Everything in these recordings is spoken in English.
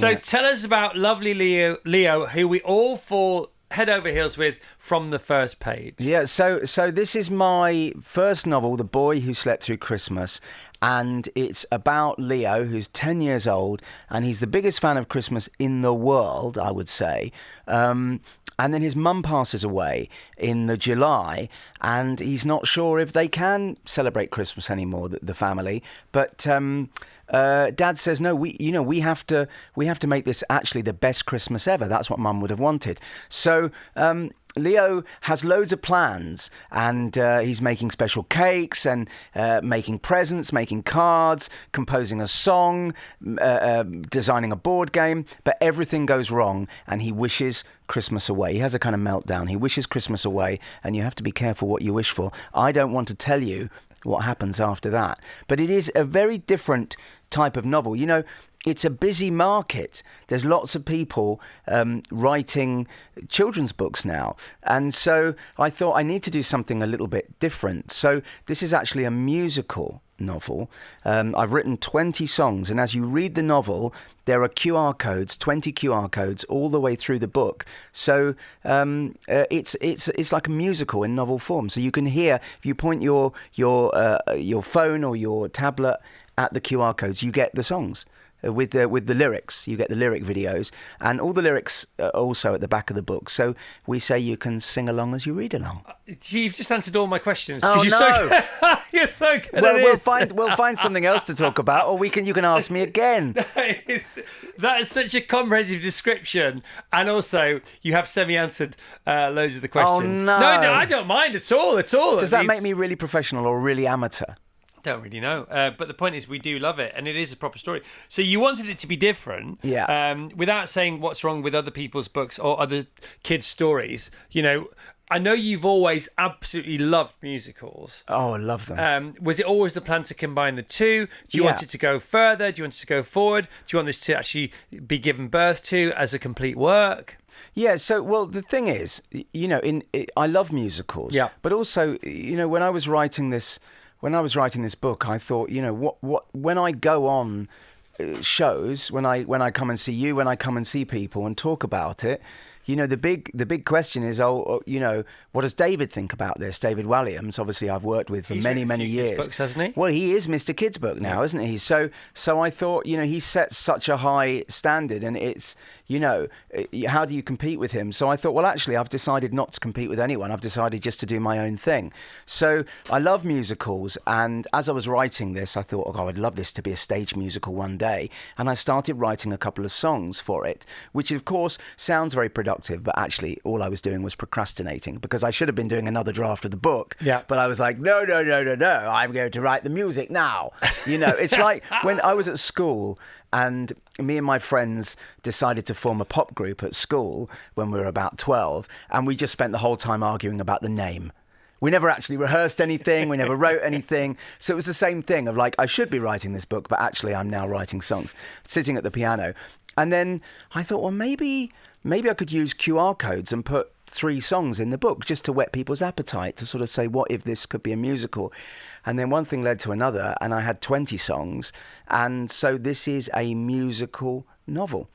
So tell us about lovely Leo, who we all fall head over heels with from the first page. Yeah, so this is my first novel, The Boy Who Slept Through Christmas, and it's about Leo, who's 10 years old, and he's the biggest fan of Christmas in the world, I would say. And then his mum passes away in the July, and he's not sure if they can celebrate Christmas anymore, the family. But Dad says, no, we have to make this actually the best Christmas ever. That's what Mum would have wanted. So Leo has loads of plans, and he's making special cakes and making presents, making cards, composing a song, designing a board game, but everything goes wrong, and he wishes Christmas away. He has a kind of meltdown. He wishes Christmas away, and you have to be careful what you wish for. I don't want to tell you what happens after that, but it is a very different type of novel. You know, it's a busy market. There's lots of people writing children's books now. And so I thought I need to do something a little bit different. So this is actually a musical novel. I've written 20 songs, and as you read the novel, there are QR codes, 20 QR codes all the way through the book. So it's like a musical in novel form. So you can hear, if you point your phone or your tablet at the QR codes, you get the songs. With the lyrics, you get the lyric videos, and all the lyrics are also at the back of the book. So we say you can sing along as you read along. You've just answered all my questions. Oh, you're no. You're so good. Well, we'll find something else to talk about, or you can ask me again. That is such a comprehensive description, and also you have semi-answered loads of the questions. Oh no, I don't mind at all. Does that make me really professional or really amateur? Don't really know, but the point is we do love it, and it is a proper story. So you wanted it to be different, without saying what's wrong with other people's books or other kids' stories. You know, I know you've always absolutely loved musicals. Oh, I love them. Was it always the plan to combine the two? Do you want it to go further? Do you want it to go forward? Do you want this to actually be given birth to as a complete work? Yeah, so, well, the thing is, you know, I love musicals, but also, you know, when I was writing this book, I thought, you know, what when I go on shows, when I come and see you, when I come and see people and talk about it, you know, the big question is, you know, what does David think about this? David Walliams, obviously, I've worked with for many years. Books, hasn't he? Well, he is Mr. Kid's Book now, isn't he? So I thought, you know, he sets such a high standard, and it's, you know, how do you compete with him? So I thought, well, actually, I've decided not to compete with anyone. I've decided just to do my own thing. So I love musicals, and as I was writing this, I thought, oh, I'd love this to be a stage musical one day. And I started writing a couple of songs for it, which, of course, sounds very productive, but actually all I was doing was procrastinating, because I should have been doing another draft of the book. Yeah. But I was like, no, I'm going to write the music now. You know, it's like when I was at school, and me and my friends decided to form a pop group at school when we were about 12, and we just spent the whole time arguing about the name. We never actually rehearsed anything. We never wrote anything. So it was the same thing of like, I should be writing this book, but actually I'm now writing songs, sitting at the piano. And then I thought, well, maybe I could use QR codes and put 3 songs in the book just to whet people's appetite, to sort of say, what if this could be a musical? And then one thing led to another, and I had 20 songs. And so this is a musical novel.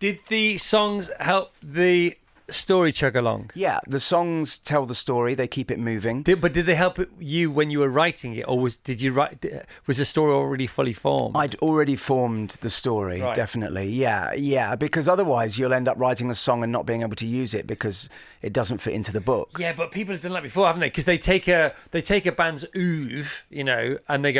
Did the songs help the story chug along? Yeah, the songs tell the story. They keep it moving. But did they help you when you were writing it, or was the story already fully formed? I'd already formed the story, right. Definitely. Yeah, because otherwise you'll end up writing a song and not being able to use it because it doesn't fit into the book. Yeah, but people have done that before, haven't they? Because they take a band's oeuvre, you know, and they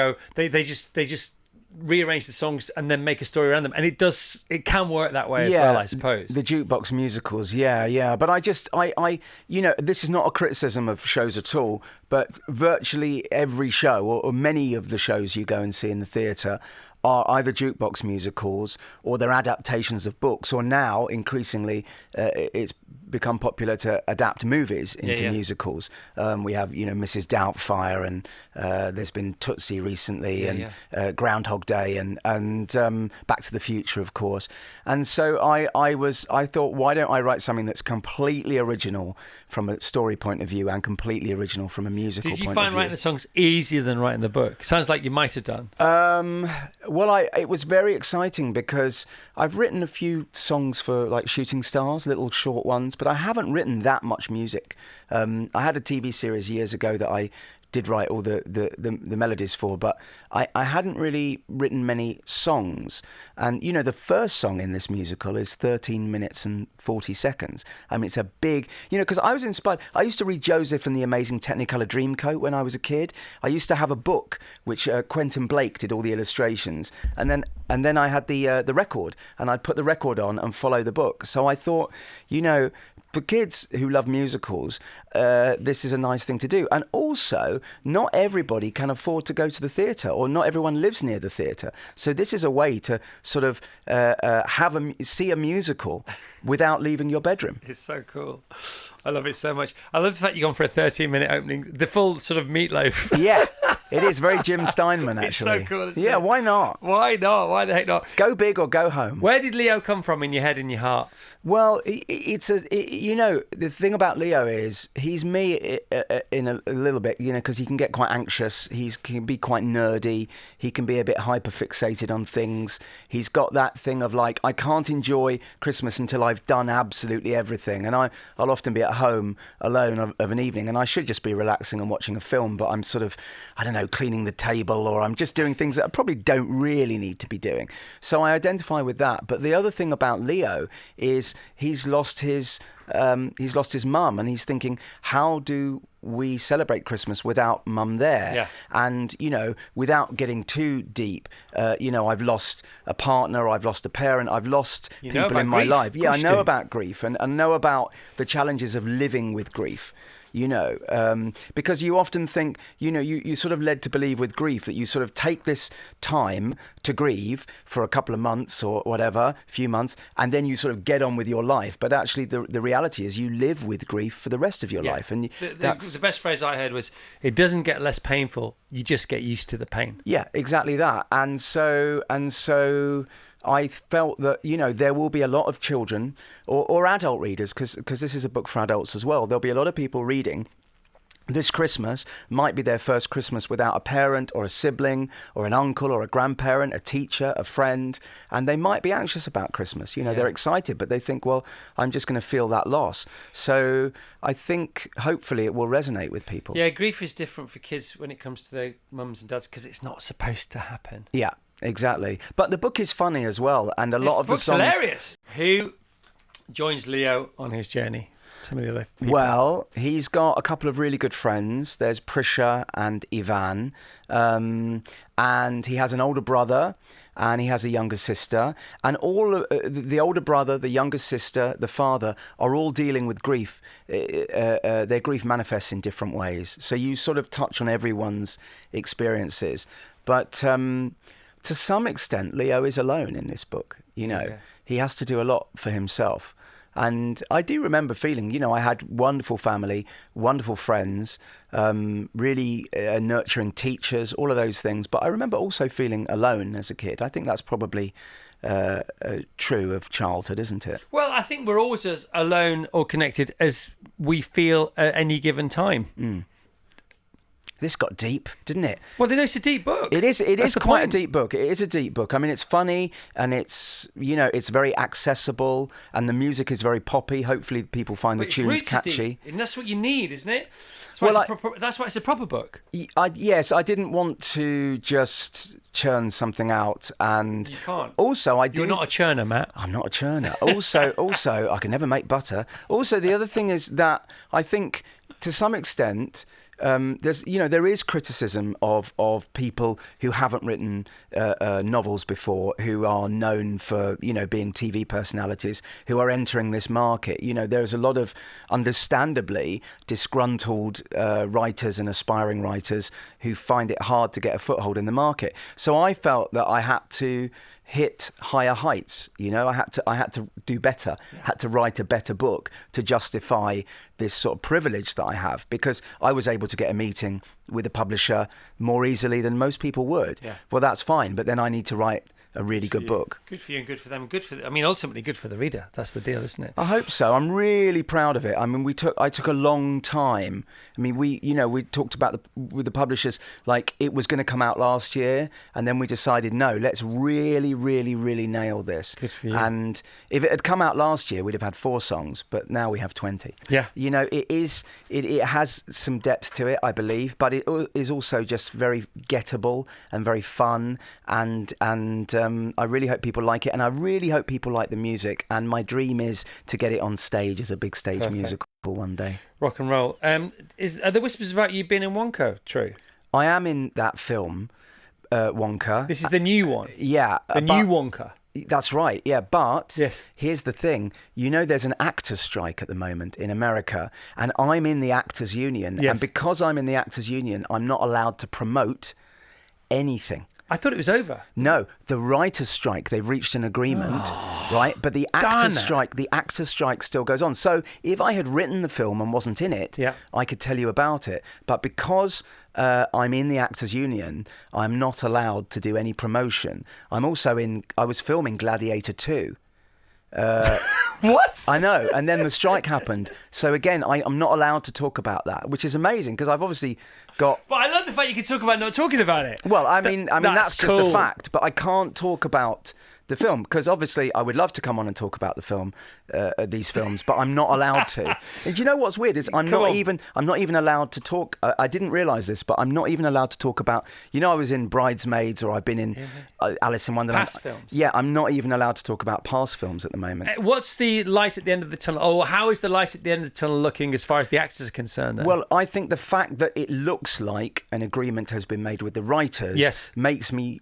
just rearrange the songs and then make a story around them, and it can work that way as well, I suppose. The Jukebox Musicals, yeah. But I you know, this is not a criticism of shows at all, but virtually every show, or many of the shows you go and see in the theatre, are either jukebox musicals or they're adaptations of books, or now increasingly it's become popular to adapt movies into musicals. We have, Mrs. Doubtfire, and there's been Tootsie recently, and Groundhog Day, and Back to the Future, of course. And so I thought, why don't I write something that's completely original from a story point of view and completely original from a musical point of view? Did you find writing the songs easier than writing the book? Sounds like you might have done. Well, it was very exciting because I've written a few songs for like Shooting Stars, little short ones, but I haven't written that much music. I had a TV series years ago that I did write all the melodies for, but I hadn't really written many songs. And, the first song in this musical is 13 minutes and 40 seconds. I mean, it's a big, because I was inspired. I used to read Joseph and the Amazing Technicolor Dreamcoat when I was a kid. I used to have a book which Quentin Blake did all the illustrations. And then I had the record, and I'd put the record on and follow the book. So I thought, for kids who love musicals, this is a nice thing to do. And also, not everybody can afford to go to the theatre, or not everyone lives near the theatre. So this is a way to sort of see a musical without leaving your bedroom. It's so cool. I love it so much. I love the fact you've gone for a 13-minute opening, the full sort of meatloaf. Yeah, it is very Jim Steinman, actually. It's so cool, isn't it? Why not? Why the heck not? Go big or go home. Where did Leo come from in your head and your heart? Well, the thing about Leo is he's me in a little bit, because he can get quite anxious. He can be quite nerdy. He can be a bit hyper-fixated on things. He's got that thing of like, I can't enjoy Christmas until I've done absolutely everything. And I'll often be at home alone of an evening, and I should just be relaxing and watching a film, but I'm sort of, I don't know, cleaning the table, or I'm just doing things that I probably don't really need to be doing. So I identify with that. But the other thing about Leo is he's lost his mum, and he's thinking, how do we celebrate Christmas without mum there? Yeah. And, without getting too deep, I've lost a partner, I've lost a parent, I've lost people in my life. Yeah, I know about grief, and I know about the challenges of living with grief. Because you often think, you're sort of led to believe with grief that you sort of take this time to grieve for a couple of months or whatever, few months, and then you sort of get on with your life. But actually, the reality is you live with grief for the rest of your life. And the best phrase I heard was, it doesn't get less painful, you just get used to the pain. Yeah, exactly that. And so I felt that, there will be a lot of children or adult readers, because this is a book for adults as well. There'll be a lot of people reading this Christmas, might be their first Christmas without a parent or a sibling or an uncle or a grandparent, a teacher, a friend, and they might be anxious about Christmas. They're excited, but they think, well, I'm just going to feel that loss. So I think hopefully it will resonate with people. Yeah, grief is different for kids when it comes to their mums and dads, because it's not supposed to happen. Yeah. Exactly. But the book is funny as well, and a lot of the songs... It's hilarious. Who joins Leo on his journey? Some of the other people. Well, he's got a couple of really good friends. There's Prisha and Ivan. And he has an older brother, and he has a younger sister. And all the older brother, the younger sister, the father are all dealing with grief. Their grief manifests in different ways. So you sort of touch on everyone's experiences. But... to some extent, Leo is alone in this book. He has to do a lot for himself. And I do remember feeling, I had wonderful family, wonderful friends, really nurturing teachers, all of those things. But I remember also feeling alone as a kid. I think that's probably true of childhood, isn't it? Well, I think we're always as alone or connected as we feel at any given time. Mm. This got deep, didn't it? Well, it's a deep book. It is quite a deep book. It is a deep book. I mean, it's funny, and it's very accessible, and the music is very poppy. Hopefully people find the tunes catchy. Deep, and that's what you need, isn't it? That's why it's a proper book. Yes, I didn't want to just churn something out, and you can't. Also, You're not a churner, Matt. I'm not a churner. Also, I can never make butter. Also, the other thing is that I think, to some extent, there is criticism of people who haven't written novels before, who are known for being TV personalities, who are entering this market. There's a lot of understandably disgruntled writers and aspiring writers who find it hard to get a foothold in the market. So I felt that I had to hit higher heights. You know, I had to do better. Had to write a better book to justify this sort of privilege that I have, because I was able to get a meeting with a publisher more easily than most people would. Yeah. Well, that's fine, but then I need to write a really good book. Good for you and good for them. Ultimately good for the reader. That's the deal, isn't it? I hope so. I'm really proud of it. I mean, I took a long time. I mean, we talked about with the publishers, like it was going to come out last year, and then we decided, no, let's really, really, really nail this. Good for you. And if it had come out last year, we'd have had 4 songs, but now we have 20. Yeah. You know, it has some depth to it, I believe, but it is also just very gettable and very fun, and I really hope people like it, and I really hope people like the music, and my dream is to get it on stage as a big stage musical one day. Rock and roll. Are the whispers about you being in Wonka true? I am in that film, Wonka. This is the new one? Yeah. The new Wonka? That's right, yeah, but yes. Here's the thing. You know, there's an actors' strike at the moment in America, and I'm in the actors' union, yes. And because I'm in the actors' union, I'm not allowed to promote anything. I thought it was over. No, the writers' strike, they've reached an agreement, right? But the actors' strike still goes on. So if I had written the film and wasn't in it, I could tell you about it. But because I'm in the actors' union, I'm not allowed to do any promotion. I was filming Gladiator 2. What? I know, and then the strike happened. So again, I'm not allowed to talk about that, which is amazing because I've obviously got. But I love the fact you can talk about not talking about it. Well, I mean that's just cool. a fact. But I can't talk about the film because obviously I would love to come on and talk about the film, these films, but I'm not allowed to. And do you know what's weird is I'm not even allowed to talk. I didn't realise this, but I'm not even allowed to talk about. You know, I was in Bridesmaids or I've been in Alice in Wonderland. Past films. Yeah, I'm not even allowed to talk about past films at the moment. What's the light at the end of the tunnel? Or how is the light at the end of the tunnel looking as far as the actors are concerned? Then? Well, I think the fact that it looks like an agreement has been made with the writers makes me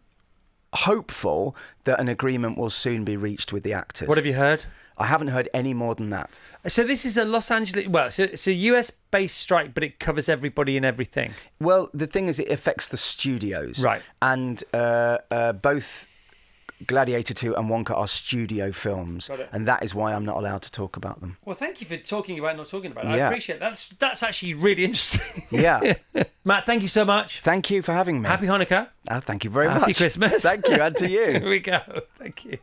hopeful that an agreement will soon be reached with the actors. What have you heard? I haven't heard any more than that. So this is a Los Angeles... Well, so it's a US-based strike, but it covers everybody and everything. Well, the thing is, it affects the studios. Right. And both Gladiator 2 and Wonka are studio films. And that is why I'm not allowed to talk about them. Well, thank you for talking about not talking about it. I appreciate it. That's actually really interesting. Yeah. Matt, thank you so much. Thank you for having me. Happy Hanukkah. Thank you very much. Happy Christmas. Thank you, and to you. Here we go. Thank you.